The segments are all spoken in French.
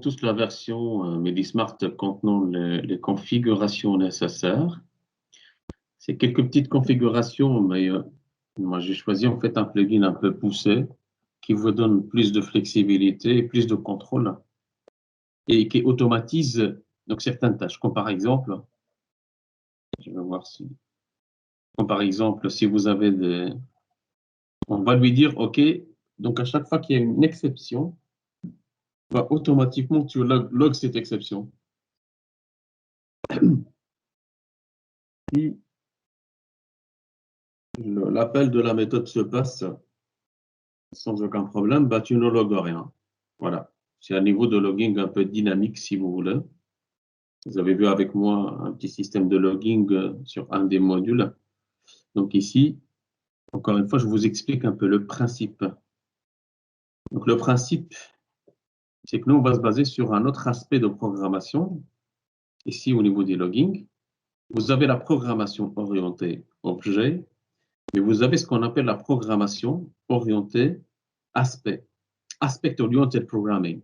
tous la version Medismart contenant les configurations nécessaires. C'est quelques petites configurations, mais moi j'ai choisi en fait un plugin un peu poussé qui vous donne plus de flexibilité et plus de contrôle et qui automatise donc certaines tâches. Comme par exemple, je vais voir si, comme par exemple, si vous avez des, on va lui dire, OK, donc à chaque fois qu'il y a une exception, va automatiquement tu log cette exception. Si l'appel de la méthode se passe sans aucun problème, bah, tu ne logs rien. Voilà. C'est un niveau de logging un peu dynamique, si vous voulez. Vous avez vu avec moi un petit système de logging sur un des modules. Donc ici, encore une fois, je vous explique un peu le principe. Donc le principe, c'est que nous, on va se baser sur un autre aspect de programmation. Ici, au niveau des loggings, vous avez la programmation orientée objet, mais vous avez ce qu'on appelle la programmation orientée aspect. Aspect Oriented Programming.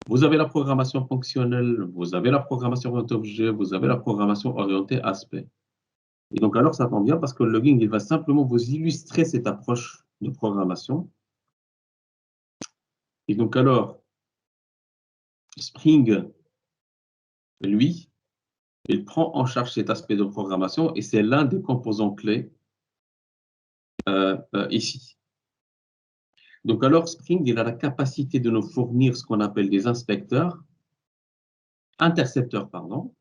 Vous avez la programmation fonctionnelle, vous avez la programmation orientée objet, vous avez la programmation orientée aspect. Et donc, alors, ça tombe bien parce que le logging, il va simplement vous illustrer cette approche de programmation. Et donc, alors, Spring, lui, il prend en charge cet aspect de programmation et c'est l'un des composants clés ici. Donc, alors, Spring, il a la capacité de nous fournir ce qu'on appelle des intercepteurs, pardon.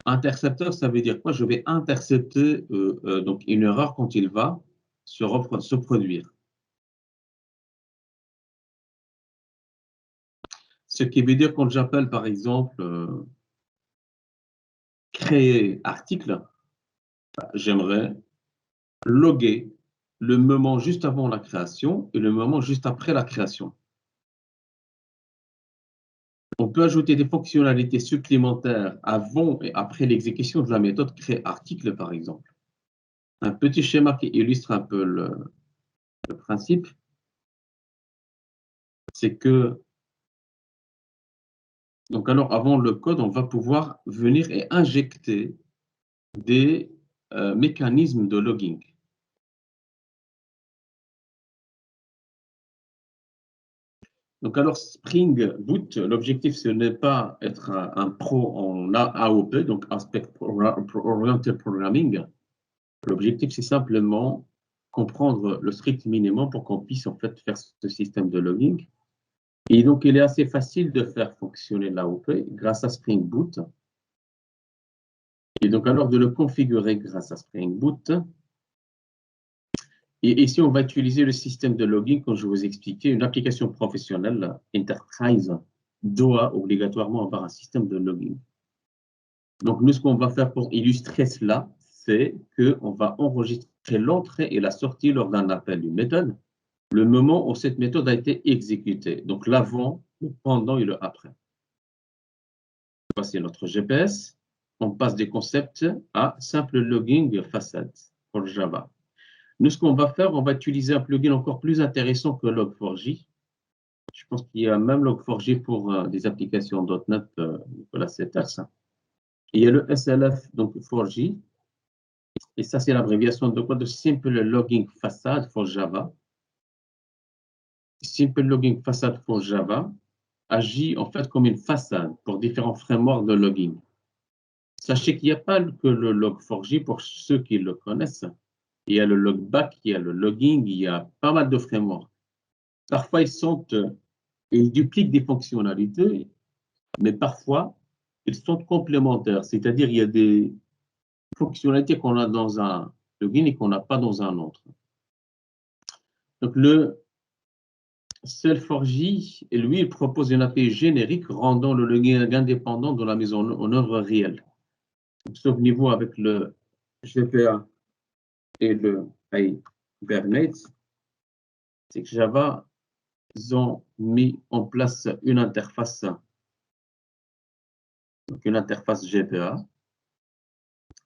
Intercepteur, ça veut dire quoi? Je vais intercepter donc une erreur quand il va se produire. Ce qui veut dire quand j'appelle, par exemple, créer article, j'aimerais loguer le moment juste avant la création et le moment juste après la création. On peut ajouter des fonctionnalités supplémentaires avant et après l'exécution de la méthode créer article, par exemple. Un petit schéma qui illustre un peu le principe, c'est que, donc alors avant le code, on va pouvoir venir et injecter des mécanismes de logging. Donc alors Spring Boot, l'objectif ce n'est pas être un pro en AOP, donc Aspect Oriented Programming. L'objectif c'est simplement comprendre le strict minimum pour qu'on puisse en fait faire ce système de logging. Et donc il est assez facile de faire fonctionner l'AOP grâce à Spring Boot. Et donc alors de le configurer grâce à Spring Boot. Et ici, on va utiliser le système de logging, comme je vous expliquais, une application professionnelle, Enterprise, doit obligatoirement avoir un système de logging. Donc, nous, ce qu'on va faire pour illustrer cela, c'est qu'on va enregistrer l'entrée et la sortie lors d'un appel d'une méthode, le moment où cette méthode a été exécutée. Donc, l'avant, le pendant et le après. Voici notre GPS. On passe des concepts à simple logging façade pour Java. Nous, ce qu'on va faire, on va utiliser un plugin encore plus intéressant que Log4j. Je pense qu'il y a même Log4j pour des applications .NET, Nicolas Seters. Il y a le SLF, donc 4j. Et ça, c'est l'abréviation de quoi? De Simple Logging Facade for Java. Simple Logging Facade for Java agit en fait comme une façade pour différents frameworks de logging. Sachez qu'il n'y a pas que le Log4j pour ceux qui le connaissent. Il y a le logback, il y a le logging, il y a pas mal de frameworks. Parfois, ils dupliquent des fonctionnalités, mais parfois, ils sont complémentaires. C'est-à-dire, il y a des fonctionnalités qu'on a dans un plugin et qu'on n'a pas dans un autre. Donc, le Self4j, lui, il propose une API générique rendant le logging indépendant de la mise en œuvre réelle. Souvenez-vous avec le GPA et le Hibernate, c'est que Java, ils ont mis en place une interface, donc une interface GPA.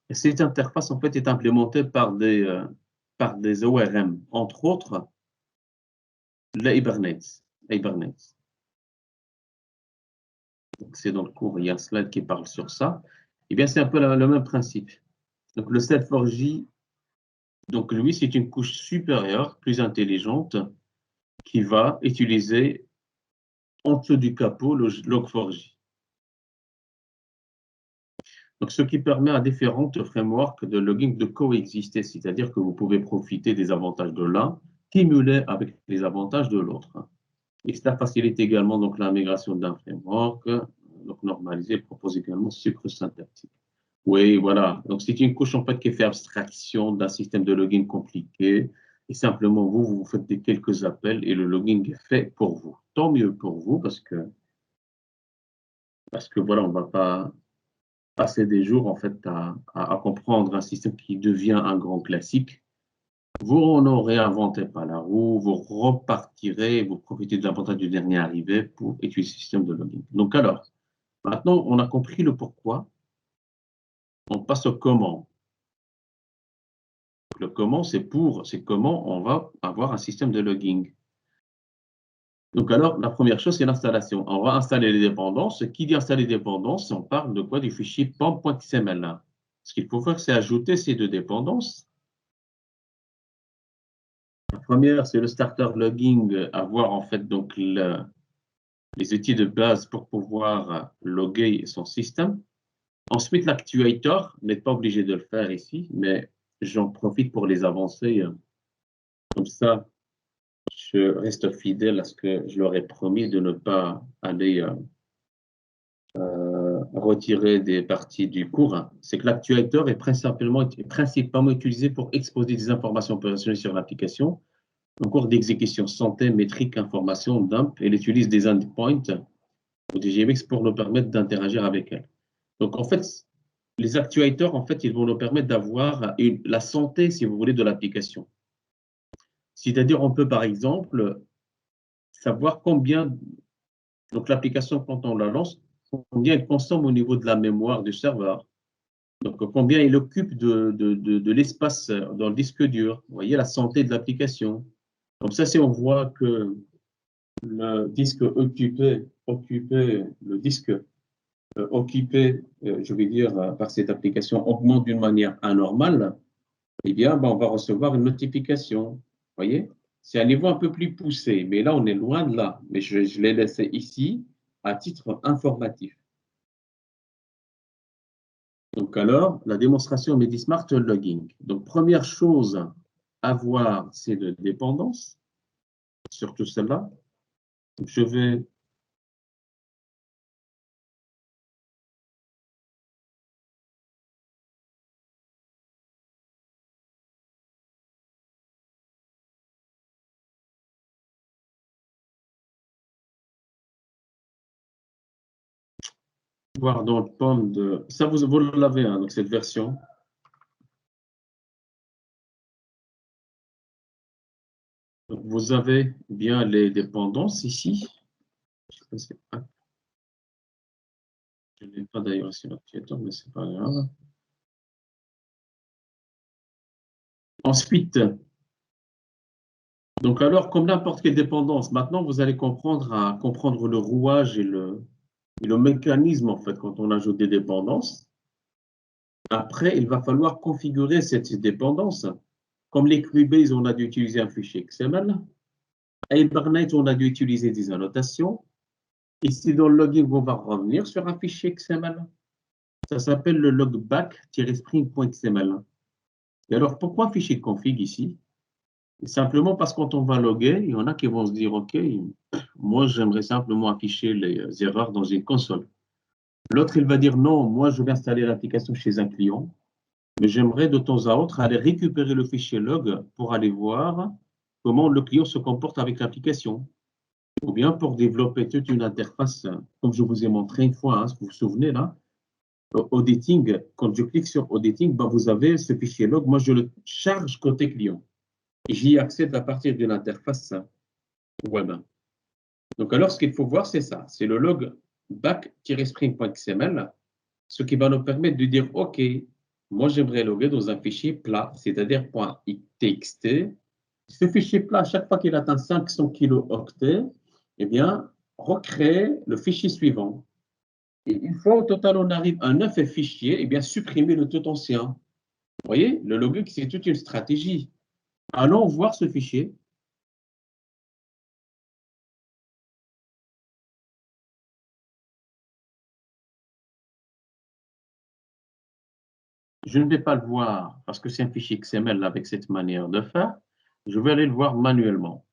Et cette interface, en fait, est implémentée par des ORM, entre autres, le Hibernate. C'est dans le cours, il y a un slide qui parle sur ça. Eh bien, c'est un peu le même principe. Donc, le Set4j, donc lui, c'est une couche supérieure, plus intelligente, qui va utiliser en dessous du capot le Log4j. Donc, ce qui permet à différentes frameworks de logging de coexister, c'est-à-dire que vous pouvez profiter des avantages de l'un, cumuler avec les avantages de l'autre. Et cela facilite également donc, la migration d'un framework, donc normalisé, propose également sucre syntactique. Oui, voilà. Donc, c'est une couche en fait qui fait abstraction d'un système de login compliqué. Et simplement, vous faites quelques appels et le login est fait pour vous. Tant mieux pour vous parce que voilà, on ne va pas passer des jours en fait à comprendre un système qui devient un grand classique. Vous ne réinventez pas la roue, vous repartirez, vous profitez de l'avantage du dernier arrivé pour utiliser ce système de login. Donc alors, maintenant, on a compris le pourquoi. On passe au comment. Le comment, c'est comment on va avoir un système de logging. Donc alors, la première chose, c'est l'installation. On va installer les dépendances. Qui dit installer les dépendances, on parle de quoi? Du fichier pom.xml. Ce qu'il faut faire, c'est ajouter ces deux dépendances. La première, c'est le starter logging, avoir en fait donc les outils de base pour pouvoir loguer son système. Ensuite, l'actuator, vous n'êtes pas obligé de le faire ici, mais j'en profite pour les avancer. Comme ça, je reste fidèle à ce que je leur ai promis de ne pas aller retirer des parties du cours. C'est que l'actuator est principalement utilisé pour exposer des informations opérationnelles sur l'application en cours d'exécution, santé, métrique, information, dump. Elle utilise des endpoints ou des JMX pour nous permettre d'interagir avec elle. Donc, en fait, les actuators, en fait, ils vont nous permettre d'avoir la santé, si vous voulez, de l'application. C'est-à-dire, on peut, par exemple, savoir combien, donc l'application, quand on la lance, combien elle consomme au niveau de la mémoire du serveur. Donc, combien il occupe de l'espace dans le disque dur. Vous voyez, la santé de l'application. Comme ça, si on voit que le disque occupé, je vais dire, par cette application augmente d'une manière anormale, eh bien, ben, on va recevoir une notification. Vous voyez? C'est un niveau un peu plus poussé, mais là, on est loin de là. Mais je l'ai laissé ici à titre informatif. Donc, alors, la démonstration Medismart Logging. Donc, première chose à voir, c'est de dépendance, surtout celle-là. Je vais voir dans le pomme de... Ça, vous l'avez, hein, donc cette version. Donc, vous avez bien les dépendances ici. Je ne l'ai pas d'ailleurs ici l'actuateur, mais ce n'est pas grave. Ensuite, donc alors, comme n'importe quelle dépendance, maintenant vous allez comprendre le rouage et le mécanisme en fait quand on ajoute des dépendances. Après, il va falloir configurer cette dépendance. Comme les Cubase, on a dû utiliser un fichier XML. À Hibernate, on a dû utiliser des annotations. Ici, dans le logging, on va revenir sur un fichier XML. Ça s'appelle le logback-spring.xml. Et alors, pourquoi un fichier config ici? Simplement parce que quand on va loguer, il y en a qui vont se dire, OK, moi, j'aimerais simplement afficher les erreurs dans une console. L'autre, il va dire, non, moi, je vais installer l'application chez un client, mais j'aimerais de temps à autre aller récupérer le fichier log pour aller voir comment le client se comporte avec l'application. Ou bien pour développer toute une interface, comme je vous ai montré une fois, hein, si vous vous souvenez là, auditing, quand je clique sur auditing, ben, vous avez ce fichier log, moi je le charge côté client. Et j'y accède à partir d'une interface web. Donc alors, ce qu'il faut voir, c'est ça, c'est le log back-spring.xml, ce qui va nous permettre de dire, OK, moi j'aimerais loguer dans un fichier plat, c'est-à-dire .txt. Ce fichier plat, à chaque fois qu'il atteint 500 kilooctets, eh bien, recréer le fichier suivant. Et une fois au total, on arrive à 9 fichiers, et bien supprimer le tout ancien. Vous voyez, le logging, c'est toute une stratégie. Allons voir ce fichier. Je ne vais pas le voir parce que c'est un fichier XML avec cette manière de faire. Je vais aller le voir manuellement.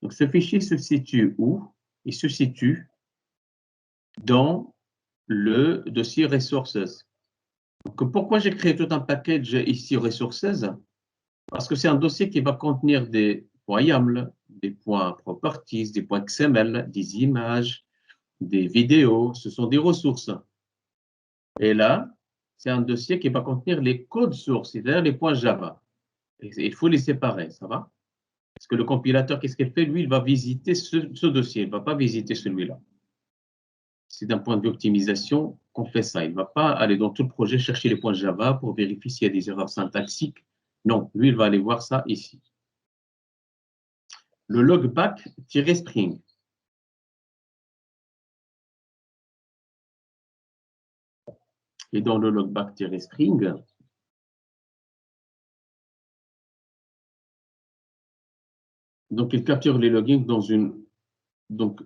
Donc, ce fichier se situe où? Il se situe dans le dossier Resources. Donc, pourquoi j'ai créé tout un package ici Resources? Parce que c'est un dossier qui va contenir des points YAML, des points Properties, des points XML, des images, des vidéos. Ce sont des ressources. Et là, c'est un dossier qui va contenir les codes sources, c'est-à-dire les points Java. Et il faut les séparer, ça va? Parce que le compilateur, qu'est-ce qu'il fait? Lui, il va visiter ce dossier, il ne va pas visiter celui-là. C'est d'un point de vue optimisation qu'on fait ça. Il ne va pas aller dans tout le projet chercher les points Java pour vérifier s'il y a des erreurs syntaxiques. Non, lui, il va aller voir ça ici. Le logback-spring. Et dans le logback-spring, donc il capture les logins dans une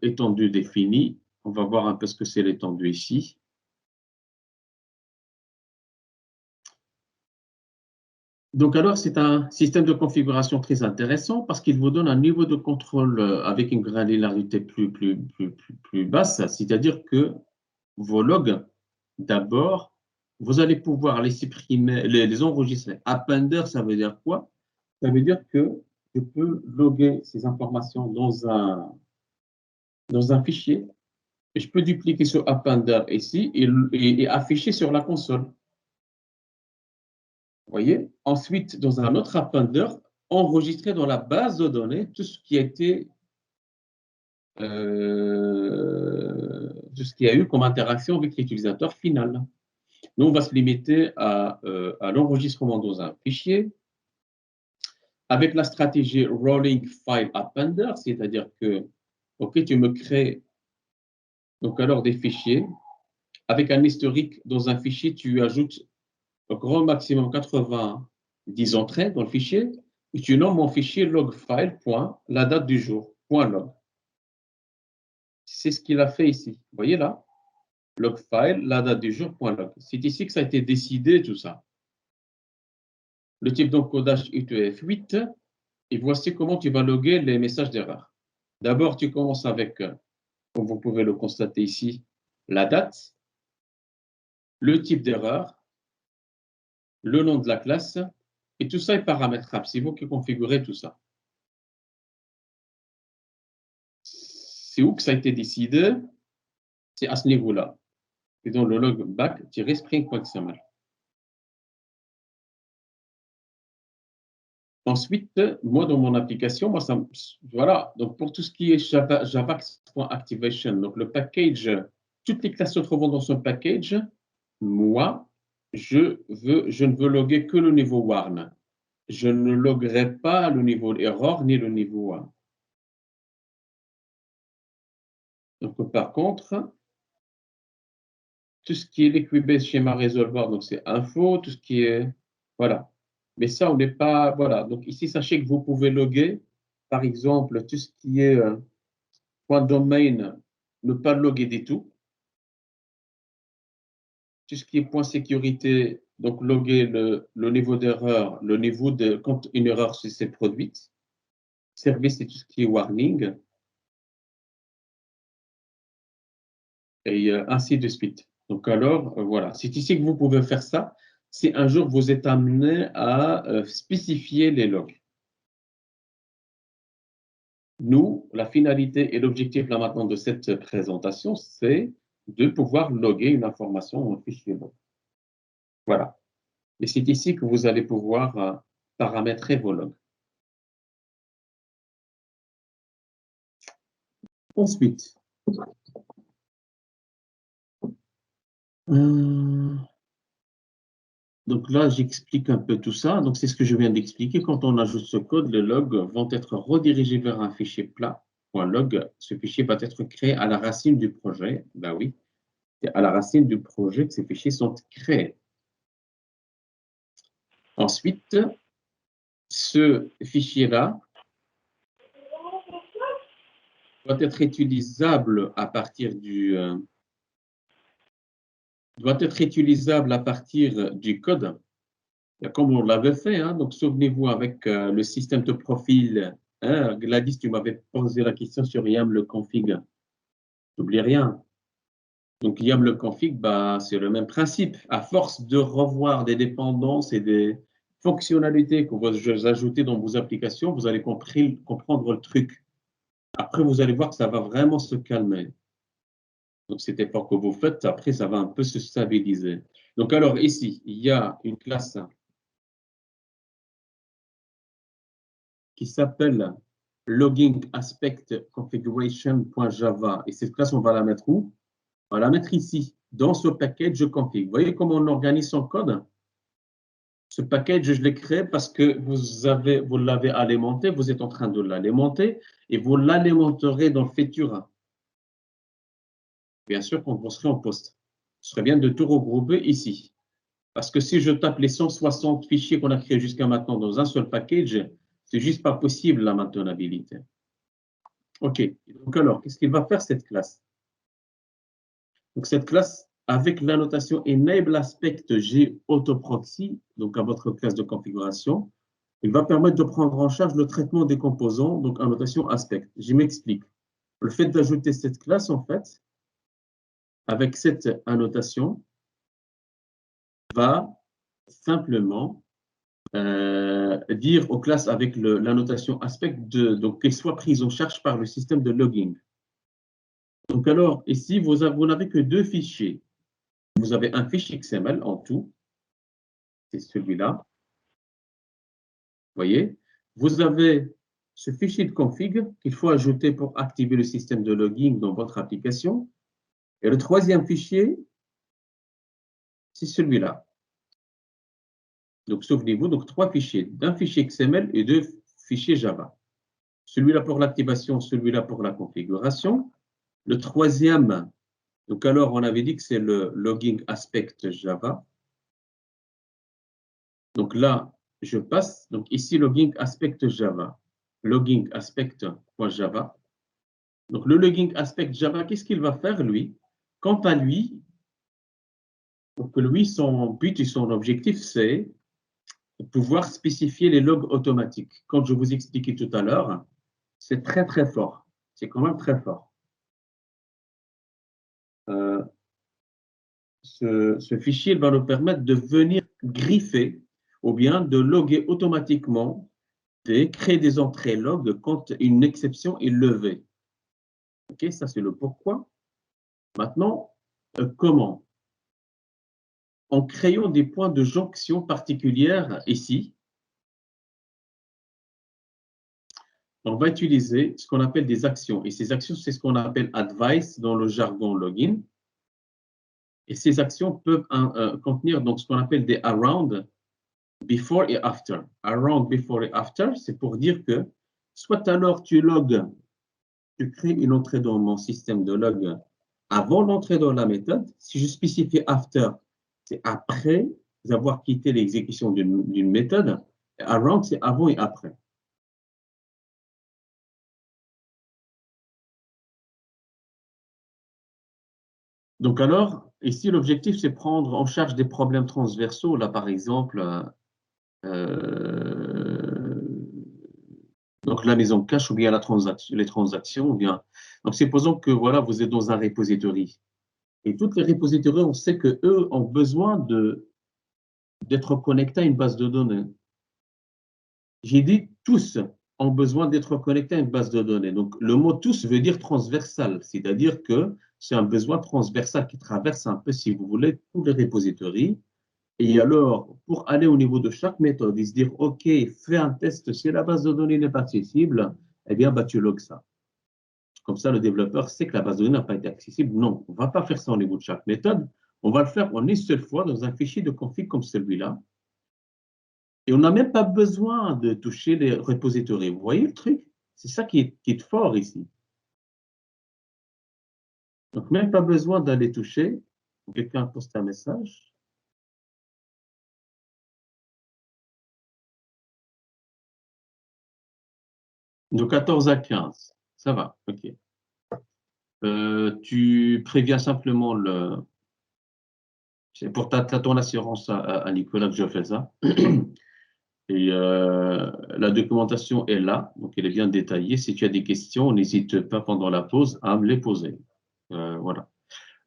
étendue définie. On va voir un peu ce que c'est l'étendue ici. Donc alors, c'est un système de configuration très intéressant parce qu'il vous donne un niveau de contrôle avec une granularité plus basse, c'est-à-dire que vos logs, d'abord, vous allez pouvoir les supprimer, les enregistrer. Appender, ça veut dire quoi? Ça veut dire que je peux loguer ces informations dans un fichier et je peux dupliquer sur Appender ici et afficher sur la console. Vous voyez? Ensuite, dans un autre appender, enregistrer dans la base de données tout ce qui a été, tout ce qu'il y a eu comme interaction avec l'utilisateur final. Nous, on va se limiter à l'enregistrement dans un fichier avec la stratégie Rolling File Appender, c'est-à-dire que, OK, tu me crées donc alors des fichiers avec un historique dans un fichier, tu ajoutes au grand maximum 90 entrées dans le fichier et tu nommes mon fichier logfile, la date du jour, .log. C'est ce qu'il a fait ici. Vous voyez là? Logfile, la date du jour, .log. C'est ici que ça a été décidé, tout ça. Le type d'encodage UTF-8, et voici comment tu vas loguer les messages d'erreur. D'abord, tu commences avec, comme vous pouvez le constater ici, la date, le type d'erreur, le nom de la classe, et tout ça est paramétrable. C'est vous qui configurez tout ça. C'est où que ça a été décidé? C'est à ce niveau-là. C'est dans le log back-spring.xml. Ensuite, moi, dans mon application, voilà. Donc, pour tout ce qui est javax.activation, donc le package, toutes les classes se trouvant dans ce package, moi, je ne veux loguer que le niveau warn. Je ne loguerai pas le niveau error ni le niveau warn. Donc, par contre, tout ce qui est Liquibase schéma résolvoir, donc c'est info, tout ce qui est, voilà. Mais ça, on n'est pas, voilà. Donc ici, sachez que vous pouvez loguer, par exemple, tout ce qui est point domain, ne pas loguer du tout. Tout ce qui est point sécurité, donc loguer le niveau d'erreur, le niveau de quand une erreur s'est produite. Service, c'est tout ce qui est warning. Et ainsi de suite. Donc alors, voilà, c'est ici que vous pouvez faire ça. Si un jour vous êtes amené à spécifier les logs. Nous, la finalité et l'objectif là maintenant de cette présentation, c'est de pouvoir loguer une information dans un fichier log. Voilà. Et c'est ici que vous allez pouvoir paramétrer vos logs. Ensuite, donc là, j'explique un peu tout ça. Donc, c'est ce que je viens d'expliquer. Quand on ajoute ce code, les logs vont être redirigés vers un fichier plat. .log. Ce fichier va être créé à la racine du projet. Ben oui. C'est à la racine du projet que ces fichiers sont créés. Ensuite, ce fichier-là doit être utilisable à partir du code, comme on l'avait fait. Hein. Donc, souvenez-vous, avec le système de profil, hein, Gladys, tu m'avais posé la question sur YAML le config. N'oublie rien. Donc, YAML le config, bah, c'est le même principe. À force de revoir des dépendances et des fonctionnalités que vous ajoutez dans vos applications, vous allez comprendre le truc. Après, vous allez voir que ça va vraiment se calmer. Donc, cet effort que vous faites, après, ça va un peu se stabiliser. Donc, alors, ici, il y a une classe qui s'appelle logging aspect configuration.java. Et cette classe, on va la mettre où? On va la mettre ici, dans ce package config. Vous voyez comment on organise son code? Ce package, je l'ai créé parce que vous l'avez alimenté, vous êtes en train de l'alimenter et vous l'alimenterez dans le futur. Bien sûr, quand vous serez en poste. Ce serait bien de tout regrouper ici. Parce que si je tape les 160 fichiers qu'on a créés jusqu'à maintenant dans un seul package, c'est juste pas possible la maintenabilité. OK. Donc alors, qu'est-ce qu'il va faire cette classe? Donc cette classe, avec la notation enable aspect G autoproxy, donc à votre classe de configuration, il va permettre de prendre en charge le traitement des composants, donc en notation aspect. Je m'explique. Le fait d'ajouter cette classe, en fait, avec cette annotation, va simplement dire aux classes avec la notation aspect donc qu'elles soient prises en charge par le système de logging. Donc alors, ici, vous n'avez que deux fichiers. Vous avez un fichier XML en tout, c'est celui-là. Vous voyez, vous avez ce fichier de config qu'il faut ajouter pour activer le système de logging dans votre application. Et le troisième fichier, c'est celui-là. Donc, souvenez-vous, donc trois fichiers, d'un fichier XML et deux fichiers Java. Celui-là pour l'activation, celui-là pour la configuration. Le troisième, donc alors on avait dit que c'est le logging aspect Java. Donc là, je passe, donc ici logging aspect Java, logging aspect.java. Donc le logging aspect Java, qu'est-ce qu'il va faire lui? Quant à lui, donc lui, son but et son objectif, c'est pouvoir spécifier les logs automatiques. Comme je vous expliquais tout à l'heure, c'est très très fort. C'est quand même très fort. Ce fichier va nous permettre de venir griffer ou bien de loguer automatiquement, de créer des entrées log quand une exception est levée. OK, ça c'est le pourquoi. Maintenant, comment? En créant des points de jonction particulières ici, on va utiliser ce qu'on appelle des actions. Et ces actions, c'est ce qu'on appelle advice dans le jargon login. Et ces actions peuvent contenir donc ce qu'on appelle des around, before et after. Around, before et after, c'est pour dire que soit alors tu crées une entrée dans mon système de log avant l'entrée dans la méthode. Si je spécifie after, c'est après avoir quitté l'exécution d'une méthode. Et around, c'est avant et après. Donc alors, ici, l'objectif, c'est prendre en charge des problèmes transversaux. Là, par exemple, donc la maison cache ou bien les transactions. Ou bien... Donc, supposons que voilà, vous êtes dans un repository. Et toutes les repositories, on sait qu'eux ont besoin d'être connectés à une base de données. J'ai dit tous ont besoin d'être connectés à une base de données. Donc, le mot tous veut dire transversal, c'est-à-dire que c'est un besoin transversal qui traverse un peu, si vous voulez, tous les repositories. Et alors, pour aller au niveau de chaque méthode et se dire, OK, fais un test, si la base de données n'est pas accessible, eh bien, bah, tu logs ça. Comme ça, le développeur sait que la base de données n'a pas été accessible. Non, on ne va pas faire ça au niveau de chaque méthode. On va le faire en une seule fois dans un fichier de config comme celui-là. Et on n'a même pas besoin de toucher les repositories. Vous voyez le truc? C'est ça qui est fort ici. Donc, même pas besoin d'aller toucher. Quelqu'un poste un message. De 14 à 15. Ça va, OK. Tu préviens simplement le... C'est pour ton assurance à Nicolas que je fais ça. Et la documentation est là, donc elle est bien détaillée. Si tu as des questions, n'hésite pas pendant la pause à me les poser. Voilà.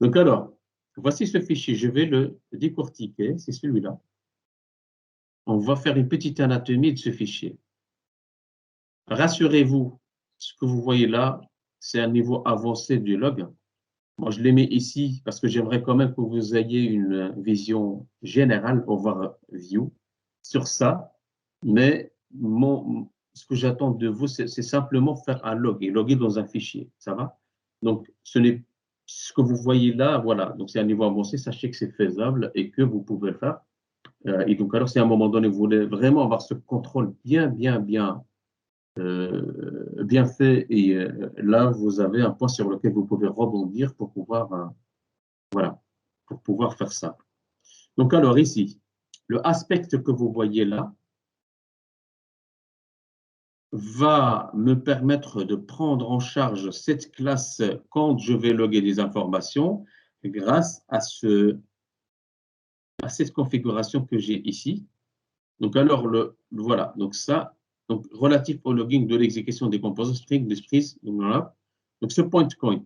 Donc alors, voici ce fichier. Je vais le décortiquer. C'est celui-là. On va faire une petite anatomie de ce fichier. Rassurez-vous, ce que vous voyez là, c'est un niveau avancé du log. Moi, je l'ai mis ici parce que j'aimerais quand même que vous ayez une vision générale, overview, sur ça. Mais ce que j'attends de vous, c'est simplement faire un log et loguer dans un fichier. Ça va? Donc, ce que vous voyez là, voilà. Donc, c'est un niveau avancé. Sachez que c'est faisable et que vous pouvez le faire. Et donc, alors, si à un moment donné, vous voulez vraiment avoir ce contrôle bien fait, et là, vous avez un point sur lequel vous pouvez rebondir pour pouvoir, voilà, pour pouvoir faire ça. Donc, alors, ici, le aspect que vous voyez là va me permettre de prendre en charge cette classe quand je vais loguer des informations grâce à cette configuration que j'ai ici. Donc, alors, voilà, donc ça, donc relatif au logging de l'exécution des composants Spring, des sprites, voilà. Donc, ce point count,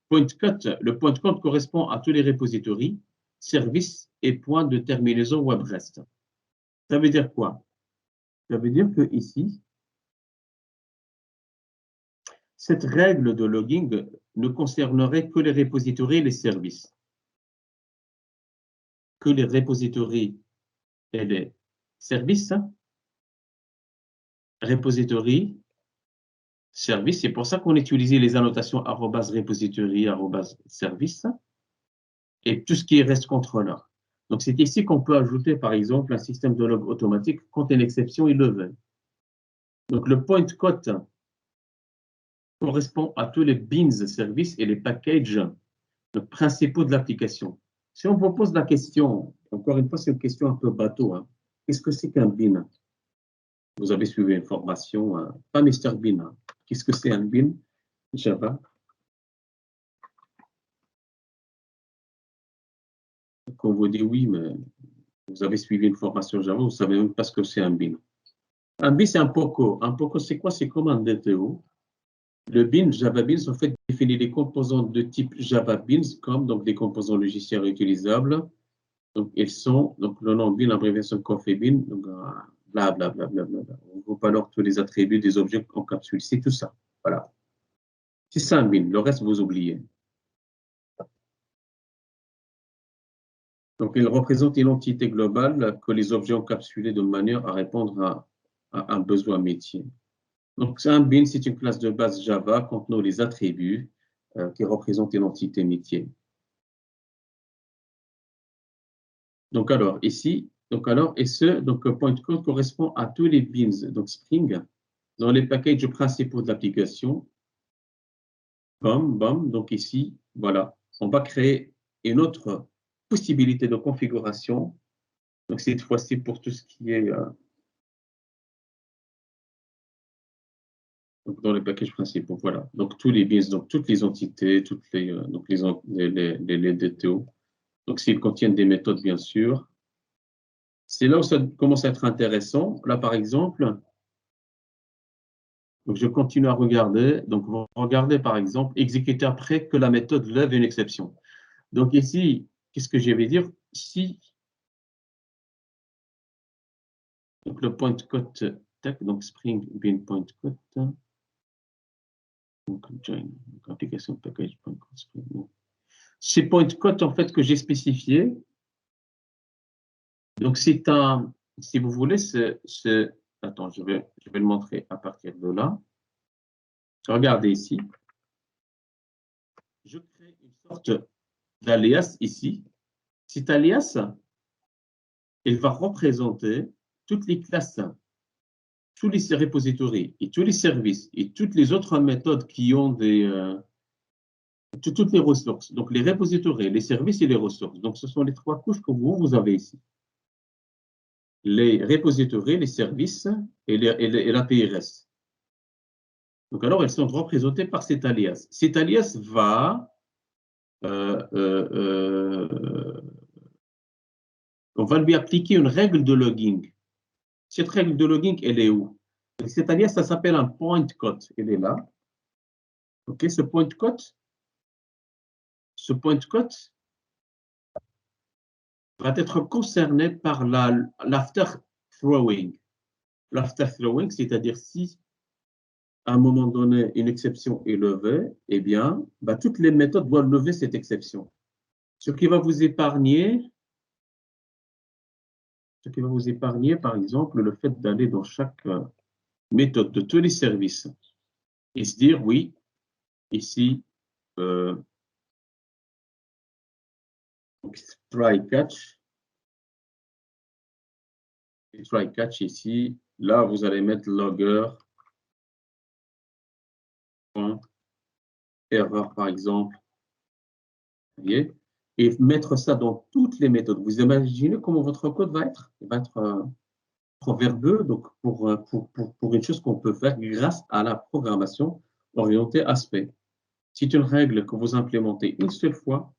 le point count correspond à tous les repositories, services et points de terminaison web REST. Ça veut dire quoi? Ça veut dire que ici, cette règle de logging ne concernerait que les repositories et les services. Que les repositories et les services, repositories, services, c'est pour ça qu'on utilisait les annotations @repository, @service et tout ce qui reste contrôleur. Donc, c'est ici qu'on peut ajouter, par exemple, un système de log automatique quand une exception est levée. Donc, le point code correspond à tous les beans services et les packages principaux de l'application. Si on vous pose la question, encore une fois, c'est une question un peu bateau, hein. Qu'est-ce que c'est qu'un bin? Vous avez suivi une formation, pas Mr Bean, hein. Qu'est-ce que c'est un bin Java? Quand on vous dit oui, mais vous avez suivi une formation Java, vous ne savez même pas ce que c'est un bin. Un bin, c'est un POCO. Un POCO, c'est quoi? C'est comme un DTO. Le bin, Java Beans, en fait, définit les composants de type Java Beans comme donc, des composants logiciels réutilisables. Donc, ils sont, donc le nom bin, l'abréviation Coffee bin, donc blablabla. On groupe alors tous les attributs des objets en capsule. C'est tout ça. Voilà. C'est ça un bin. Le reste, vous oubliez. Donc, il représente une entité globale que les objets encapsulés de manière à répondre à un besoin métier. Donc, un bin, c'est une classe de base Java contenant les attributs qui représentent une entité métier. Donc, alors, ici, donc, point code correspond à tous les bins, donc Spring, dans les packages principaux de l'application. Bam, bam, donc ici, voilà, on va créer une autre possibilité de configuration. Donc, cette fois-ci, pour tout ce qui est donc dans les packages principaux, voilà. Donc, tous les bins, donc toutes les entités, toutes donc les DTO. Donc, s'ils contiennent des méthodes, bien sûr. C'est là où ça commence à être intéressant. Là, par exemple, donc je continue à regarder. Donc, vous regardez, par exemple, exécuter après que la méthode lève une exception. Donc, ici, qu'est-ce que je vais dire? Si donc le point code donc Spring bin point code, donc join, donc application package point code Spring. Ces point code en fait que j'ai spécifié. Donc, c'est un, si vous voulez, attends, je vais le montrer à partir de là. Regardez ici. Je crée une sorte d'alias ici. Cet alias, il va représenter toutes les classes, tous les repositories et tous les services et toutes les autres méthodes qui ont toutes les ressources. Donc, les repositories, les services et les ressources. Donc, ce sont les trois couches que vous avez ici. Les repositories, les services et l'API REST. Donc, alors, elles sont représentées par cet alias. Cet alias va on va lui appliquer une règle de logging. Cette règle de logging, elle est où? Cet alias, ça s'appelle un point code. Elle est là. OK, ce point code va être concerné par l'after throwing. L'after throwing, c'est-à-dire si à un moment donné, une exception est levée, eh bien, toutes les méthodes doivent lever cette exception. Ce qui va vous épargner, par exemple, le fait d'aller dans chaque méthode de tous les services et se dire, oui, ici, try catch ici, là, vous allez mettre logger, erreur, par exemple, vous voyez, et mettre ça dans toutes les méthodes. Vous imaginez comment votre code va être? Il va être verbeux, donc pour une chose qu'on peut faire grâce à la programmation orientée aspect. C'est une règle que vous implémentez une seule fois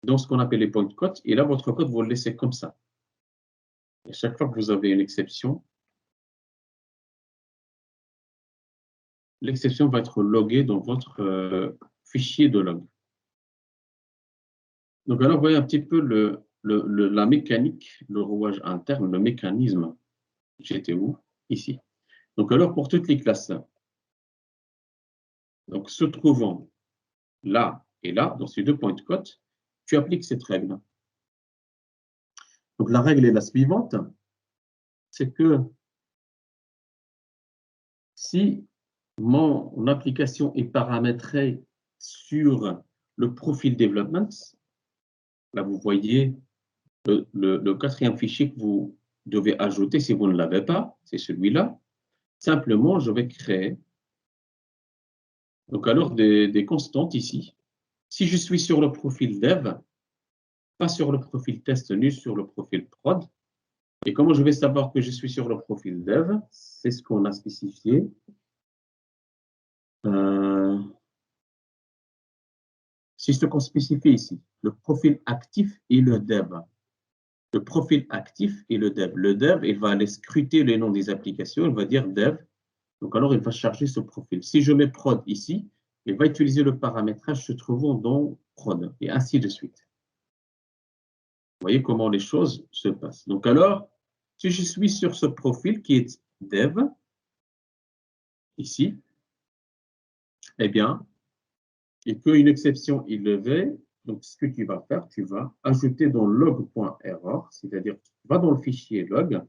dans ce qu'on appelle les point codes, et là, votre code, vous le laissez comme ça. Et chaque fois que vous avez une exception, l'exception va être loguée dans votre fichier de log. Donc, alors, vous voyez un petit peu la mécanique, le rouage interne, le mécanisme. J'étais où? Ici. Donc, alors, pour toutes les classes, donc, se trouvant là et là, dans ces deux points de code, tu appliques cette règle. Donc, la règle est la suivante, c'est que si mon application est paramétrée sur le profil development, là, vous voyez le quatrième fichier que vous devez ajouter si vous ne l'avez pas, c'est celui-là. Simplement, je vais créer donc alors des constantes ici. Si je suis sur le profil dev, pas sur le profil test ni sur le profil prod. Et comment je vais savoir que je suis sur le profil dev? C'est ce qu'on a spécifié. C'est ce qu'on spécifie ici, le profil actif et le dev. Le profil actif et le dev. Le dev, il va aller scruter les noms des applications, il va dire dev. Donc, alors, il va charger ce profil. Si je mets prod ici, il va utiliser le paramétrage se trouvant dans prod, et ainsi de suite. Vous voyez comment les choses se passent. Donc, alors, si je suis sur ce profil qui est dev, ici, eh bien, et qu'une exception est levée, donc ce que tu vas faire, tu vas ajouter dans log.error, c'est-à-dire tu vas dans le fichier log,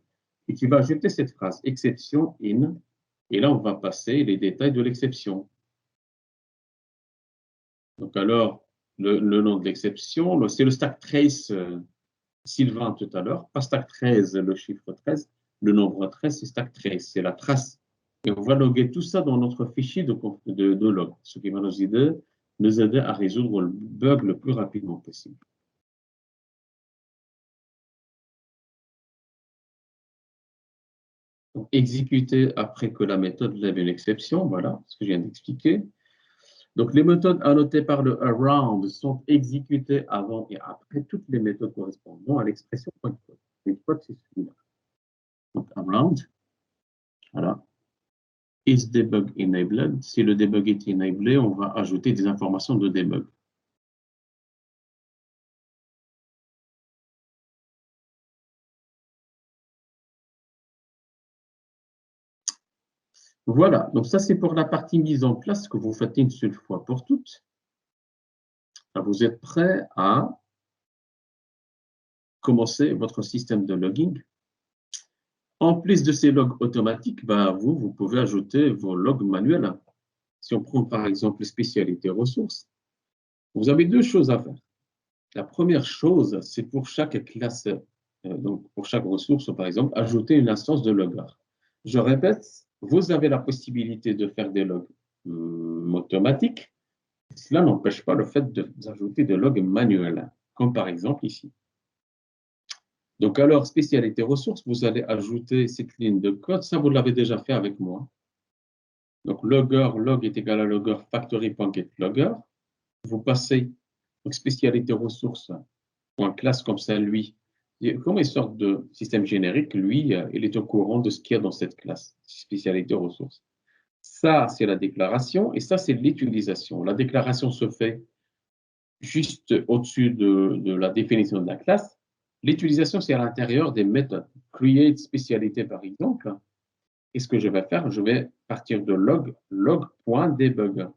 et tu vas ajouter cette phrase exception in, et là, on va passer les détails de l'exception. Donc, alors, le nom de l'exception, c'est le stack trace Sylvain tout à l'heure, pas stack 13, le chiffre 13, le nombre 13, c'est stack trace, c'est la trace. Et on va loguer tout ça dans notre fichier de log, ce qui va nous aider à résoudre le bug le plus rapidement possible. Donc, exécuter après que la méthode lève une exception, voilà ce que je viens d'expliquer. Donc, les méthodes annotées par le around sont exécutées avant et après toutes les méthodes correspondant à l'expression point code. Le code, c'est celui-là. Donc, around, voilà. Is debug enabled? Si le debug est enablé, on va ajouter des informations de debug. Voilà, donc ça c'est pour la partie mise en place que vous faites une seule fois pour toutes. Là, vous êtes prêt à commencer votre système de logging. En plus de ces logs automatiques, vous pouvez ajouter vos logs manuels. Si on prend par exemple spécialité ressources, vous avez deux choses à faire. La première chose, c'est pour chaque classe, donc pour chaque ressource, par exemple, ajouter une instance de logger. Je répète, vous avez la possibilité de faire des logs automatiques, Cela n'empêche pas le fait d'ajouter des logs manuels, comme par exemple ici. Donc, alors, spécialité ressources, vous allez ajouter cette ligne de code. Ça, vous l'avez déjà fait avec moi. Donc, logger, log est égal à logger, factory.getLogger. Vous passez, donc, spécialité ressources, point classe comme ça, lui. Comme une sorte de système générique, lui, il est au courant de ce qu'il y a dans cette classe, spécialité ressources. Ça, c'est la déclaration et ça, c'est l'utilisation. La déclaration se fait juste au-dessus de la définition de la classe. L'utilisation, c'est à l'intérieur des méthodes. Create spécialité, par exemple. Et ce que je vais faire, je vais partir de log.debug.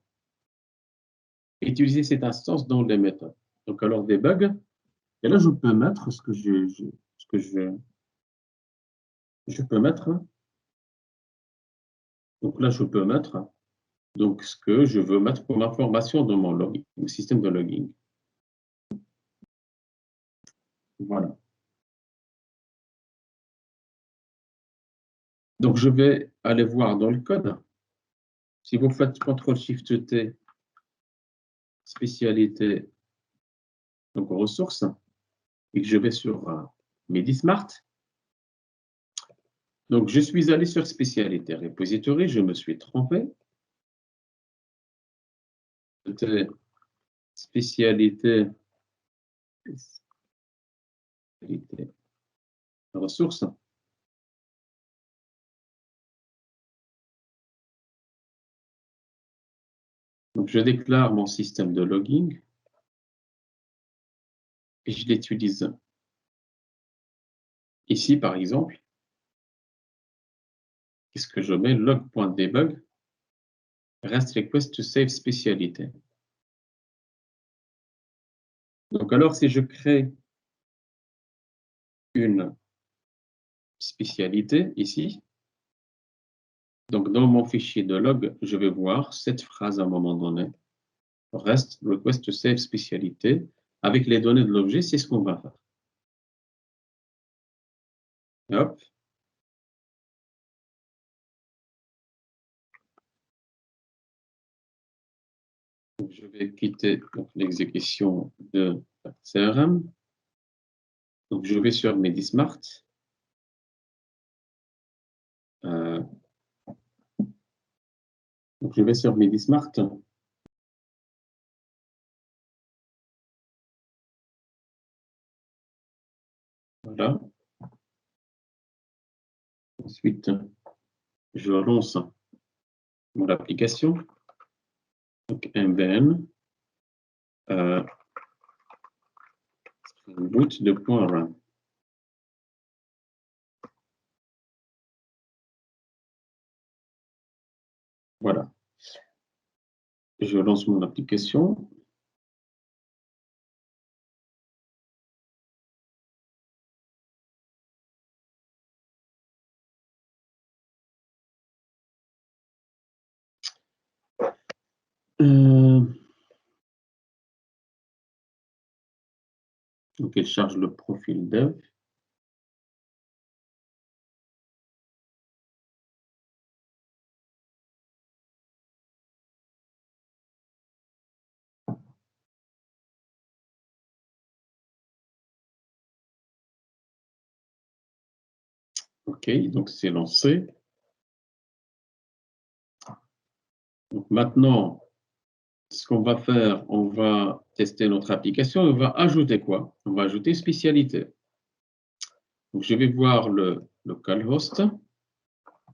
Utiliser cette instance dans les méthodes. Donc, alors, debug. Et là, je peux mettre ce que je peux mettre. Donc là, je peux mettre donc, ce que je veux mettre comme information dans mon login, le système de logging. Voilà. Donc, je vais aller voir dans le code. Si vous faites CTRL-SHIFT-T, spécialité, donc ressources, et que je vais sur MediSmart, donc je suis allé sur spécialité repository, je me suis trompé. C'était spécialité ressources. Donc, je déclare mon système de logging et je l'utilise. Ici, par exemple, qu'est-ce que je mets? Log.debug, rest request to save spécialité. Donc, alors, si je crée une spécialité ici, donc dans mon fichier de log, je vais voir cette phrase à un moment donné. Rest request to save spécialité. Avec les données de l'objet, c'est ce qu'on va faire. Hop. Donc, je vais quitter l'exécution de CRM. Donc, je vais sur MediSmart. Donc, je vais sur MediSmart. Voilà. Ensuite, je lance mon application. Donc, MVN. Boot de .run. Voilà. Je lance mon application. Donc, il charge le profil dev. OK, donc c'est lancé. Donc maintenant, ce qu'on va faire, on va tester notre application. On va ajouter quoi? On va ajouter spécialité. Donc, je vais voir le localhost.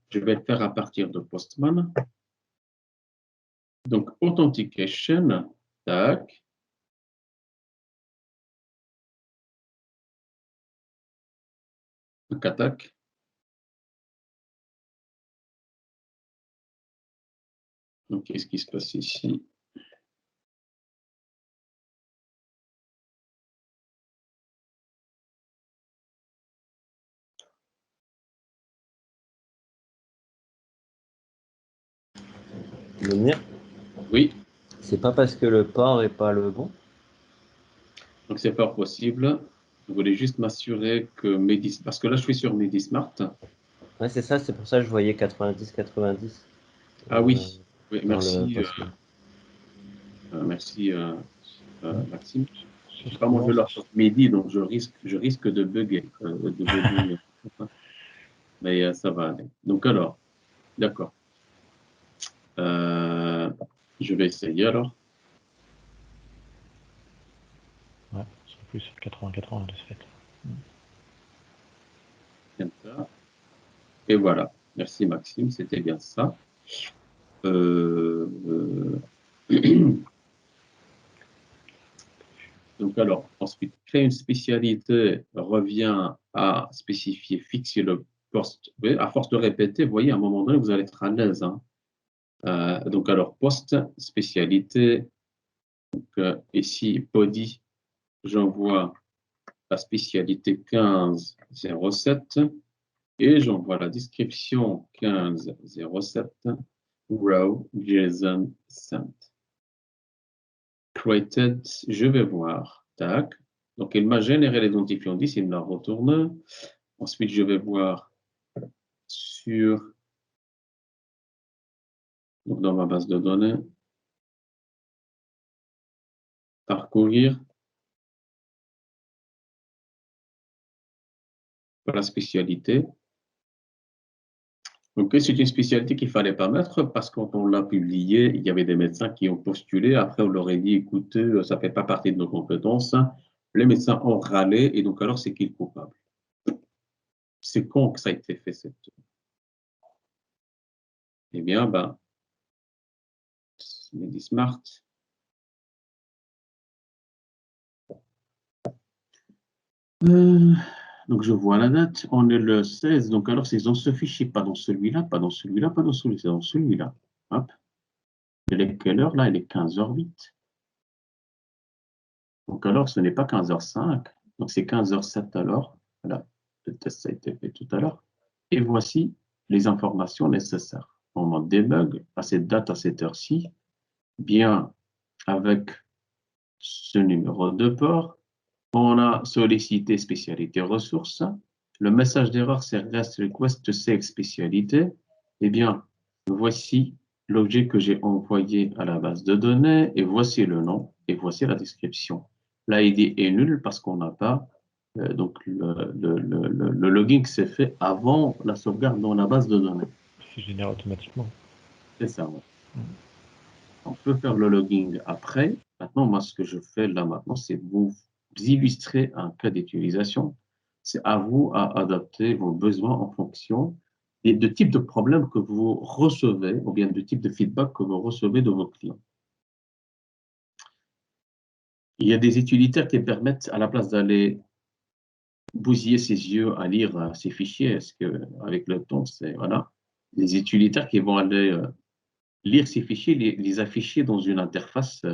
Je vais le faire à partir de Postman. Donc, authentication, tac. Tac. Donc, qu'est-ce qui se passe ici? Mounir, Oui. c'est pas parce que le port est pas le bon? Donc, c'est pas possible. Je voulais juste m'assurer que parce que là, je suis sur MediSmart. Ouais, c'est ça, c'est pour ça que je voyais 90-90. Ah oui, oui, dans merci. le Postman. Merci, Maxime. Je n'ai pas mangé leur midi, donc je risque de bugger. Mais ça va aller. Donc alors, d'accord. Je vais essayer alors. Ouais, c'est plus 80-80 de ce fait. Enter. Et voilà. Merci Maxime, c'était bien ça. Donc alors, ensuite, créer une spécialité revient à spécifier, fixer le poste. À force de répéter, vous voyez, à un moment donné, vous allez être à l'aise. Hein. Donc alors, poste, spécialité. Donc, ici, body, j'envoie la spécialité 1507 et j'envoie la description 1507. Row, JSON, sent. Created, je vais voir. Tac. Donc, il m'a généré l'identifiant 10, il me la retourne. Ensuite, je vais voir sur, donc dans ma base de données, parcourir la spécialité. Donc, c'est une spécialité qu'il ne fallait pas mettre parce que quand on l'a publié, il y avait des médecins qui ont postulé. Après, on leur a dit, écoutez, ça ne fait pas partie de nos compétences. Les médecins ont râlé et donc alors, c'est qui le coupable? C'est quand que ça a été fait, cette... Eh bien, ben, Medismart. Donc, je vois la date. On est le 16. Donc, alors, c'est dans ce fichier, pas dans celui-là, pas dans celui-là, pas dans celui-là, c'est dans celui-là. Hop. Elle est quelle heure là? Elle est 15h08. Donc, alors, ce n'est pas 15h05. Donc, c'est 15h07 alors. Voilà. Le test a été fait tout à l'heure. Et voici les informations nécessaires. On en débug à cette date, à cette heure-ci, bien avec ce numéro de port. On a sollicité spécialité ressources. Le message d'erreur, c'est REST request seek spécialité. Eh bien, voici l'objet que j'ai envoyé à la base de données et voici le nom et voici la description. L'ID est nul parce qu'on n'a pas, donc le logging s'est fait avant la sauvegarde dans la base de données. C'est généré automatiquement. C'est ça, ouais. On peut faire le logging après. Maintenant, moi, ce que je fais là maintenant, c'est vous illustrer un cas d'utilisation. C'est à vous à adapter vos besoins en fonction et de type de problème que vous recevez ou bien de type de feedback que vous recevez de vos clients. Il y a des utilitaires qui permettent, à la place d'aller bousiller ses yeux à lire ces fichiers, est-ce que avec le temps, c'est voilà, des utilitaires qui vont aller lire ces fichiers, les afficher dans une interface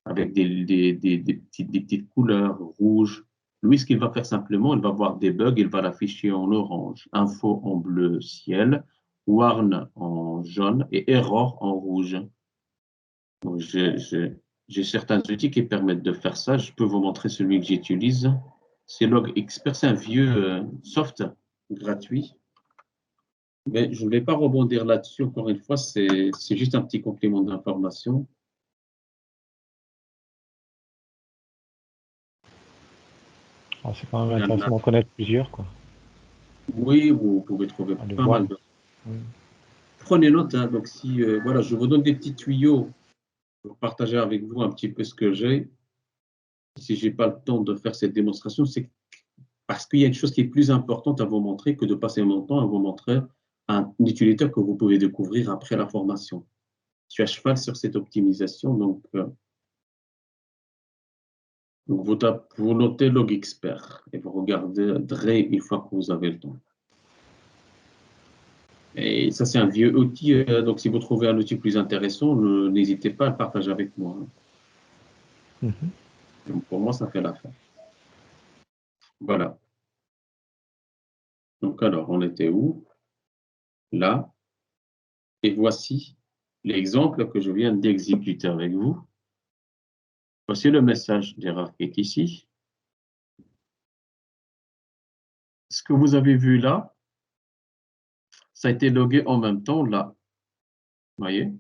avec des petites couleurs rouges. Lui, ce qu'il va faire simplement, il va voir des bugs, il va l'afficher en orange, info en bleu ciel, warn en jaune et error en rouge. Donc, j'ai certains outils qui permettent de faire ça. Je peux vous montrer celui que j'utilise. C'est Log Expert, c'est un vieux soft gratuit. Mais je ne vais pas rebondir là-dessus, encore une fois, c'est juste un petit complément d'information. C'est quand même intéressant d'en connaître plusieurs, quoi. Oui, vous pouvez trouver pas mal de... Prenez note, hein, donc si, voilà, je vous donne des petits tuyaux pour partager avec vous un petit peu ce que j'ai. Si je n'ai pas le temps de faire cette démonstration, c'est parce qu'il y a une chose qui est plus importante à vous montrer que de passer mon temps à vous montrer un utilisateur que vous pouvez découvrir après la formation. Je suis à cheval sur cette optimisation, donc vous notez Log Expert et vous regarderez une fois que vous avez le temps. Et ça, c'est un vieux outil. Donc, si vous trouvez un outil plus intéressant, n'hésitez pas à le partager avec moi. Donc, pour moi, ça fait l'affaire. Voilà. Donc, alors, on était où? Là. Et voici l'exemple que je viens d'exécuter avec vous. Voici le message d'erreur qui est ici. Ce que vous avez vu là, ça a été logué en même temps là. Vous voyez?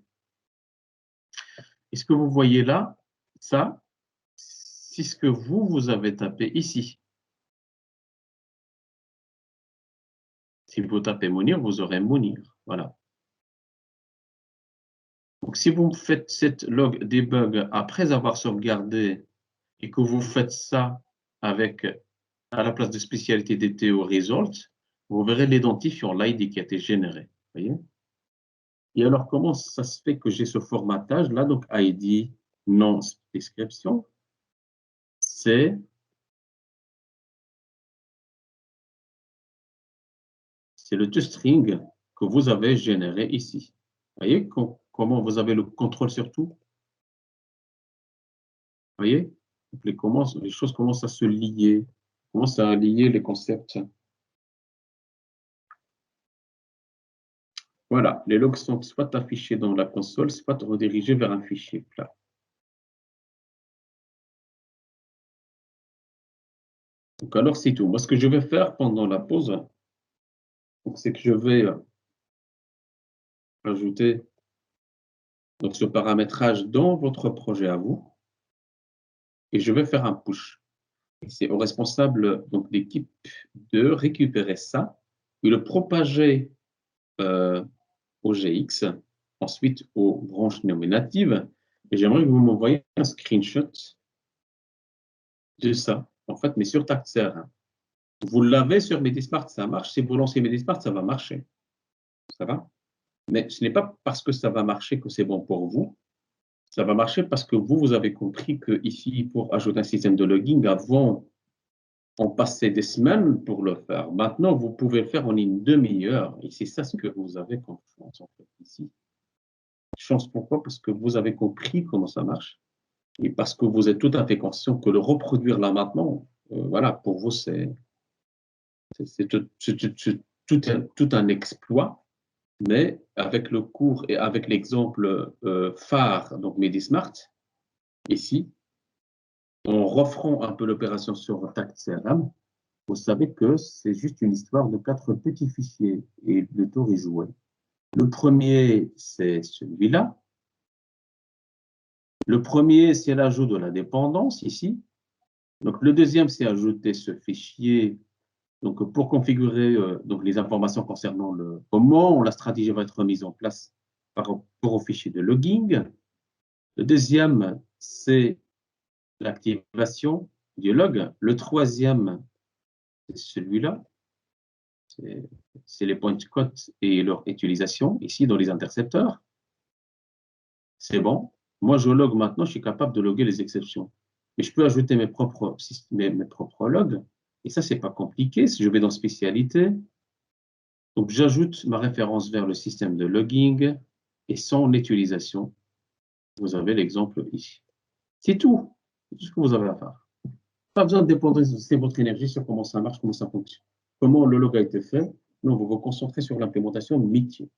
Et ce que vous voyez là, ça, c'est ce que vous avez tapé ici. Si vous tapez Mounir, vous aurez Mounir. Voilà. Donc, si vous faites cette log debug après avoir sauvegardé et que vous faites ça avec, à la place de spécialité DTO result, vous verrez l'identifiant, l'ID qui a été généré. Voyez? Et alors, comment ça se fait que j'ai ce formatage là? Donc, ID non description, c'est le toString que vous avez généré ici. Vous voyez comment vous avez le contrôle sur tout? Vous voyez? Donc, les choses commencent à se lier, commencent à lier les concepts. Voilà, les logs sont soit affichés dans la console, soit redirigés vers un fichier plat. Donc, alors, c'est tout. Moi, ce que je vais faire pendant la pause, c'est que je vais ajouter donc, ce paramétrage dans votre projet à vous et je vais faire un push. C'est au responsable d'équipe de récupérer ça et le propager au GX, ensuite aux branches nominatives. Et j'aimerais que vous m'envoyiez un screenshot de ça, en fait, mais sur TactSer. Vous l'avez sur Medismart, ça marche. Si vous lancez Medismart, ça va marcher. Ça va? Mais ce n'est pas parce que ça va marcher que c'est bon pour vous. Ça va marcher parce que vous avez compris que ici, pour ajouter un système de logging, avant, on passait des semaines pour le faire. Maintenant, vous pouvez le faire en une demi-heure. Et c'est ça ce que vous avez comme chance, en fait, ici. Chance pourquoi? Parce que vous avez compris comment ça marche. Et parce que vous êtes tout à fait conscient que le reproduire là maintenant, voilà, pour vous, c'est tout un exploit. Mais avec le cours et avec l'exemple phare, donc Medismart, ici, en refrant un peu l'opération sur TactCRM, vous savez que c'est juste une histoire de 4 petits fichiers et le tour est joué. Le premier, c'est celui-là. Le premier, c'est l'ajout de la dépendance ici. Donc, le deuxième, c'est ajouter ce fichier donc, pour configurer donc, les informations concernant comment la stratégie va être mise en place par rapport au fichier de logging. Le deuxième, c'est l'activation du log. Le troisième, c'est celui-là. C'est les point codes et leur utilisation ici dans les intercepteurs. C'est bon. Moi, je log maintenant, je suis capable de loguer les exceptions. Mais je peux ajouter mes propres logs. Et ça, ce n'est pas compliqué. Si je vais dans Spécialité, donc j'ajoute ma référence vers le système de logging et son utilisation. Vous avez l'exemple ici. C'est tout. C'est tout ce que vous avez à faire. Pas besoin de dépendre de votre énergie sur comment ça marche, comment ça fonctionne. Comment le log a été fait. Non, vous vous concentrez sur l'implémentation métier.